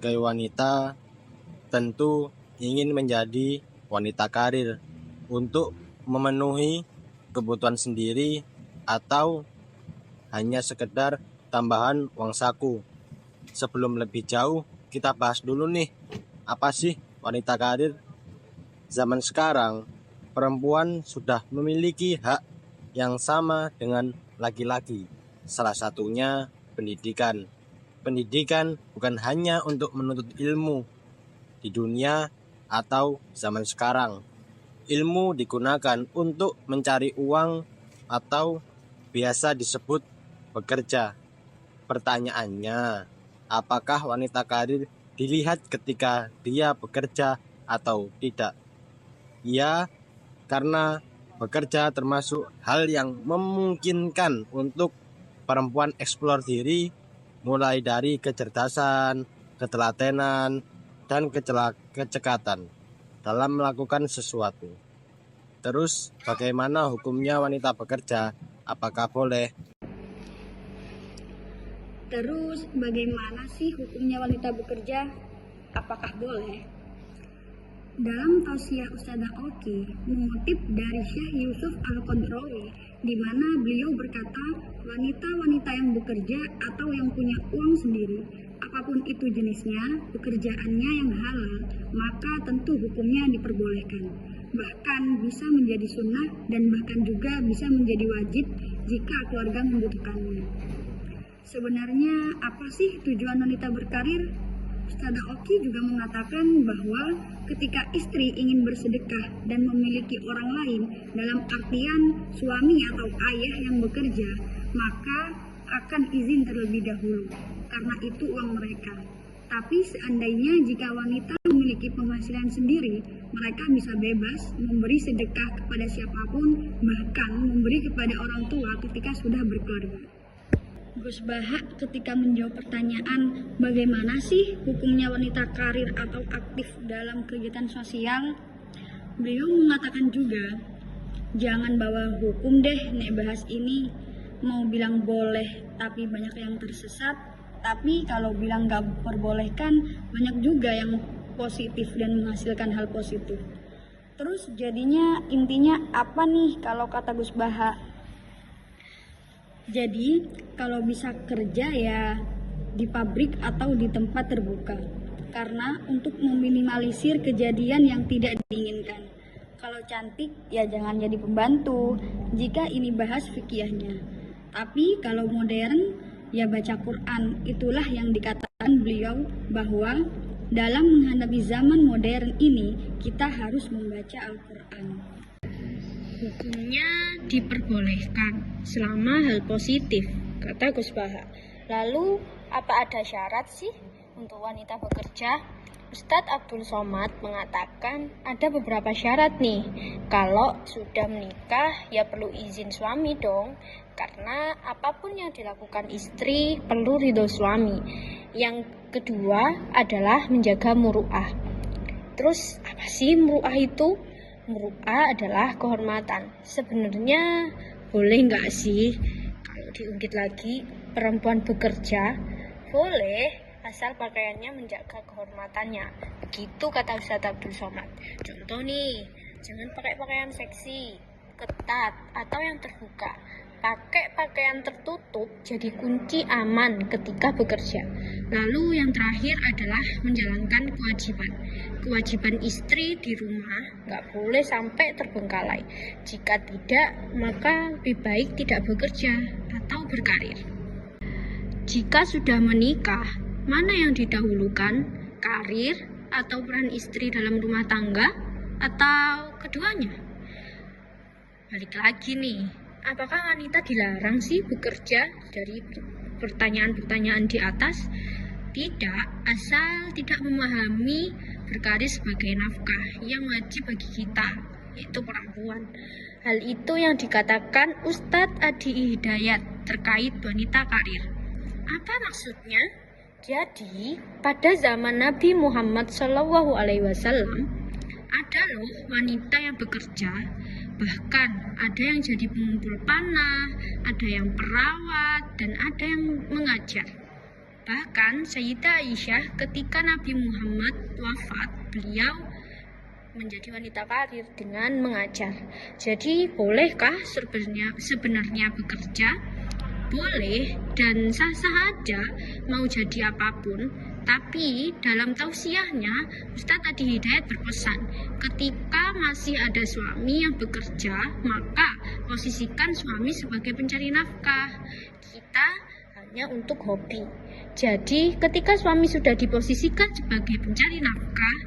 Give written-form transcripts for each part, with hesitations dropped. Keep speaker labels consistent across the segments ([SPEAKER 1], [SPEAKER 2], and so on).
[SPEAKER 1] sebagai wanita tentu ingin menjadi wanita karir untuk memenuhi kebutuhan sendiri atau hanya sekedar tambahan uang saku. Sebelum lebih jauh, kita bahas dulu nih, apa sih wanita karir? Zaman sekarang, perempuan sudah memiliki hak yang sama dengan laki-laki. Salah satunya pendidikan. Pendidikan bukan hanya untuk menuntut ilmu di dunia atau zaman sekarang. Ilmu digunakan untuk mencari uang atau biasa disebut bekerja. Pertanyaannya, apakah wanita karir dilihat ketika dia bekerja atau tidak? Ya, karena bekerja termasuk hal yang memungkinkan untuk perempuan eksplor diri, mulai dari kecerdasan, ketelatenan, dan kecekatan dalam melakukan sesuatu. Terus, bagaimana hukumnya wanita bekerja? Apakah boleh?
[SPEAKER 2] Terus, bagaimana sih hukumnya wanita bekerja? Apakah boleh? Dalam tausiah Ustadzah Oki mengutip dari Syekh Yusuf Al-Qadrowi, di mana beliau berkata, wanita-wanita yang bekerja atau yang punya uang sendiri, apapun itu jenisnya, pekerjaannya yang halal, maka tentu hukumnya diperbolehkan. Bahkan bisa menjadi sunnah dan bahkan juga bisa menjadi wajib jika keluarga membutuhkannya. Sebenarnya apa sih tujuan wanita berkarir? Ustadzah Oki juga mengatakan bahwa ketika istri ingin bersedekah dan memiliki orang lain dalam artian suami atau ayah yang bekerja, maka akan izin terlebih dahulu karena itu uang mereka. Tapi seandainya jika wanita memiliki penghasilan sendiri, mereka bisa bebas memberi sedekah kepada siapapun, bahkan memberi kepada orang tua ketika sudah berkeluarga. Gus Baha ketika menjawab pertanyaan bagaimana sih hukumnya wanita karir atau aktif dalam kegiatan sosial, beliau mengatakan juga, jangan bawa hukum deh nek bahas ini, mau bilang boleh tapi banyak yang tersesat, tapi kalau bilang gak perbolehkan banyak juga yang positif dan menghasilkan hal positif. Terus jadinya intinya apa nih kalau kata Gus Baha? Jadi kalau bisa kerja ya di pabrik atau di tempat terbuka, karena untuk meminimalisir kejadian yang tidak diinginkan. Kalau cantik ya jangan jadi pembantu jika ini bahas fikihnya. Tapi kalau modern ya baca Quran. Itulah yang dikatakan beliau bahwa dalam menghadapi zaman modern ini kita harus membaca Al-Quran.
[SPEAKER 3] Hukumnya diperbolehkan selama hal positif, kata Gus Baha. Lalu apa ada syarat sih untuk wanita bekerja? Ustadz Abdul Somad mengatakan ada beberapa syarat nih. Kalau sudah menikah ya perlu izin suami dong, karena apapun yang dilakukan istri perlu ridho suami. Yang kedua adalah menjaga muru'ah. Terus apa sih muru'ah itu? Muru'ah adalah kehormatan. Sebenarnya boleh nggak sih kalau diungkit lagi perempuan bekerja? Boleh, asal pakaiannya menjaga kehormatannya. Begitu kata Ustadz Abdul Somad. Contoh nih, jangan pakai pakaian seksi, ketat, atau yang terbuka. Pakai pakaian tertutup jadi kunci aman ketika bekerja. Lalu yang terakhir adalah menjalankan kewajiban. Kewajiban istri di rumah nggak boleh sampai terbengkalai. Jika tidak, maka lebih baik tidak bekerja atau berkarir. Jika sudah menikah, mana yang didahulukan? Karir atau peran istri dalam rumah tangga? Atau keduanya? Balik lagi nih. Apakah wanita dilarang sih bekerja dari pertanyaan-pertanyaan di atas? Tidak, asal tidak memahami berkarir sebagai nafkah yang wajib bagi kita, yaitu perempuan. Hal itu yang dikatakan Ustadz Adi Hidayat terkait wanita karir. Apa maksudnya? Jadi, pada zaman Nabi Muhammad SAW, ada loh wanita yang bekerja. Bahkan ada yang jadi pengumpul panah, ada yang perawat, dan ada yang mengajar. Bahkan Sayyidah Aisyah ketika Nabi Muhammad wafat, beliau menjadi wanita karir dengan mengajar. Jadi bolehkah sebenarnya bekerja? Boleh dan sah-sah aja mau jadi apapun. Tapi dalam tausiahnya Ustadz Adi Hidayat berpesan, ketika masih ada suami yang bekerja, maka posisikan suami sebagai pencari nafkah. Kita hanya untuk hobi. Jadi ketika suami sudah diposisikan sebagai pencari nafkah,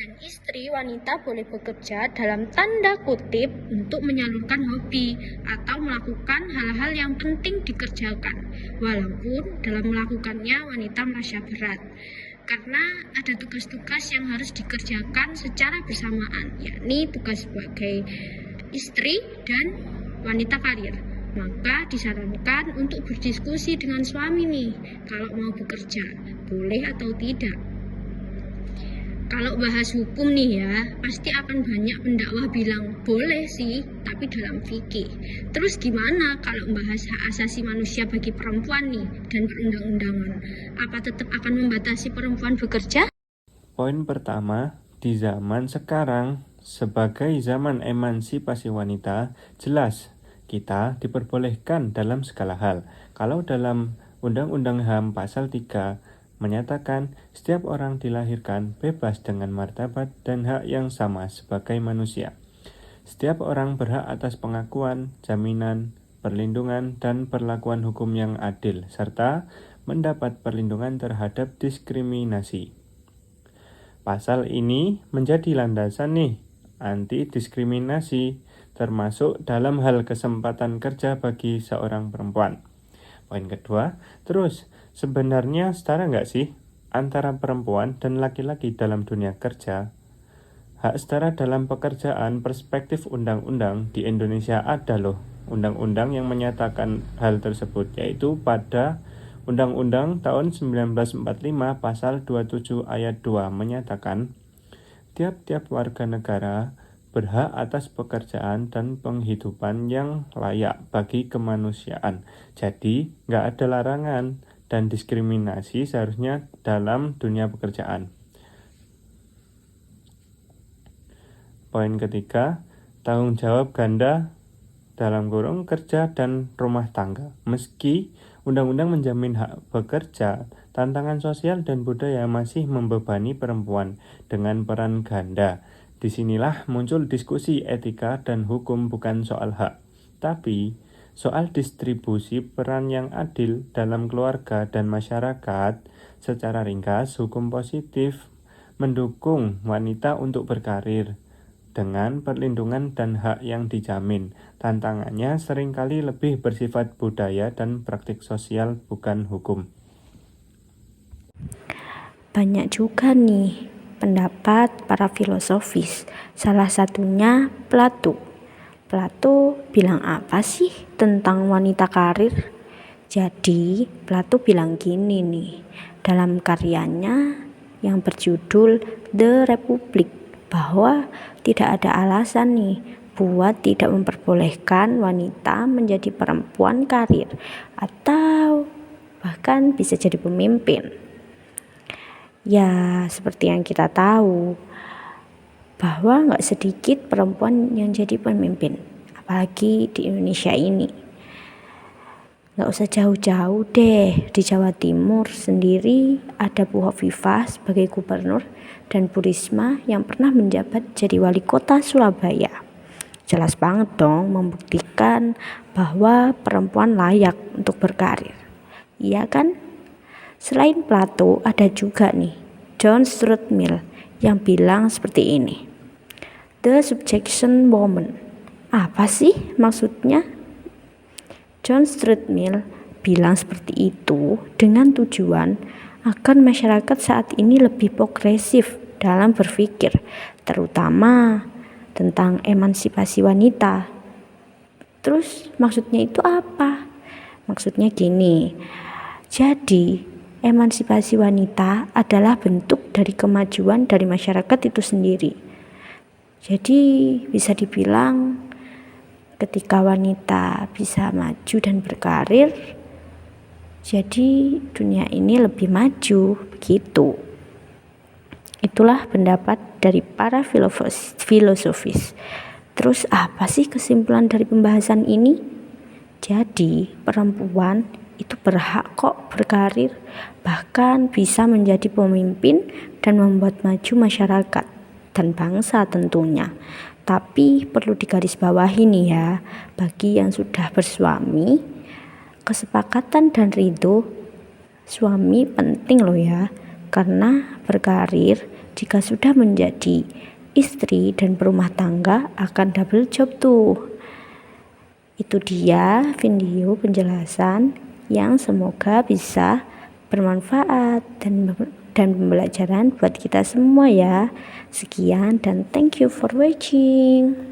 [SPEAKER 3] dan istri wanita boleh bekerja dalam tanda kutip untuk menyalurkan hobi atau melakukan hal-hal yang penting dikerjakan, walaupun dalam melakukannya wanita merasa berat karena ada tugas-tugas yang harus dikerjakan secara bersamaan, yakni tugas sebagai istri dan wanita karir. Maka disarankan untuk berdiskusi dengan suami nih, kalau mau bekerja boleh atau tidak. Kalau bahas hukum nih ya, pasti akan banyak pendakwah bilang boleh sih, tapi dalam fikih. Terus gimana kalau membahas hak asasi manusia bagi perempuan nih dan perundang-undangan? Apa tetap akan membatasi perempuan bekerja?
[SPEAKER 4] Poin pertama, di zaman sekarang sebagai zaman emansipasi wanita, jelas kita diperbolehkan dalam segala hal. Kalau dalam Undang-Undang HAM pasal 3 menyatakan setiap orang dilahirkan bebas dengan martabat dan hak yang sama sebagai manusia. Setiap orang berhak atas pengakuan, jaminan, perlindungan, dan perlakuan hukum yang adil, serta mendapat perlindungan terhadap diskriminasi. Pasal ini menjadi landasan nih anti diskriminasi, termasuk dalam hal kesempatan kerja bagi seorang perempuan. Poin kedua, terus sebenarnya setara nggak sih antara perempuan dan laki-laki dalam dunia kerja? Hak setara dalam pekerjaan perspektif undang-undang di Indonesia ada loh, undang-undang yang menyatakan hal tersebut, yaitu pada Undang-Undang tahun 1945 pasal 27 ayat 2 menyatakan tiap-tiap warga negara berhak atas pekerjaan dan penghidupan yang layak bagi kemanusiaan. Jadi, nggak ada larangan dan diskriminasi seharusnya dalam dunia pekerjaan. Poin ketiga, tanggung jawab ganda dalam kurung kerja dan rumah tangga. Meski undang-undang menjamin hak bekerja, tantangan sosial dan budaya masih membebani perempuan dengan peran ganda. Disinilah muncul diskusi etika dan hukum bukan soal hak, tapi soal distribusi peran yang adil dalam keluarga dan masyarakat. Secara ringkas, hukum positif mendukung wanita untuk berkarir dengan perlindungan dan hak yang dijamin. Tantangannya seringkali lebih bersifat budaya dan praktik sosial, bukan hukum.
[SPEAKER 5] Banyak juga nih pendapat para filosofis, salah satunya Plato. Plato bilang apa sih tentang wanita karir? Jadi Plato bilang gini nih, dalam karyanya yang berjudul The Republic, bahwa tidak ada alasan nih buat tidak memperbolehkan wanita menjadi perempuan karir atau bahkan bisa jadi pemimpin. Ya, seperti yang kita tahu bahwa gak sedikit perempuan yang jadi pemimpin, apalagi di Indonesia ini. Gak usah jauh-jauh deh, di Jawa Timur sendiri ada Bu Hovifah sebagai gubernur dan Bu Risma yang pernah menjabat jadi wali kota Surabaya. Jelas banget dong membuktikan bahwa perempuan layak untuk berkarir. Iya kan? Selain Plato, ada juga nih John Stuart Mill yang bilang seperti ini. The subjection woman. Apa sih maksudnya? John Stuart Mill bilang seperti itu dengan tujuan agar masyarakat saat ini lebih progresif dalam berpikir, terutama tentang emansipasi wanita. Terus maksudnya itu apa? Maksudnya gini, jadi emansipasi wanita adalah bentuk dari kemajuan dari masyarakat itu sendiri. Jadi bisa dibilang ketika wanita bisa maju dan berkarir, Jadi dunia ini lebih maju, begitu. Itulah pendapat dari para filosofis. Terus apa sih kesimpulan dari pembahasan ini? Jadi perempuan itu berhak kok berkarir, bahkan bisa menjadi pemimpin dan membuat maju masyarakat dan bangsa tentunya. Tapi perlu digarisbawahi nih ya, bagi yang sudah bersuami, kesepakatan dan ridho suami penting loh ya, karena berkarir jika sudah menjadi istri dan berumah tangga akan double job tuh. Itu dia video penjelasan yang semoga bisa bermanfaat dan pembelajaran buat kita semua ya. Sekian dan thank you for watching.